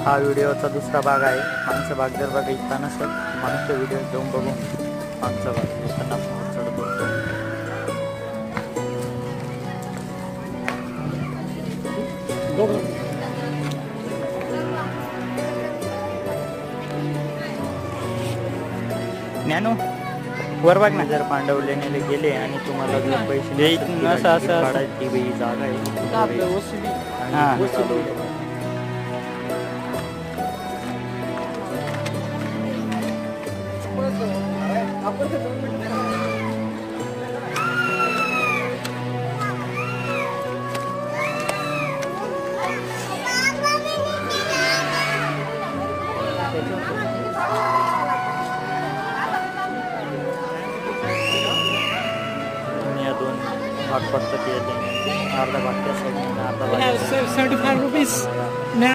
हा व्हिडिओचा दुसरा भाग आहे. मागचा भाग जर बघितला नसेल मागच्या व्हिडिओ जाऊन बघून मागचा भाग येताना चढ करतो. ज्ञानू वर बघ ना. जर पांडव लेण्याला गेले आणि तुम्हाला जर पैसे असं काढायची ही जागा आहे. दोन भाग पडतात. अर्धा भाग त्या साईडने अर्धा भाग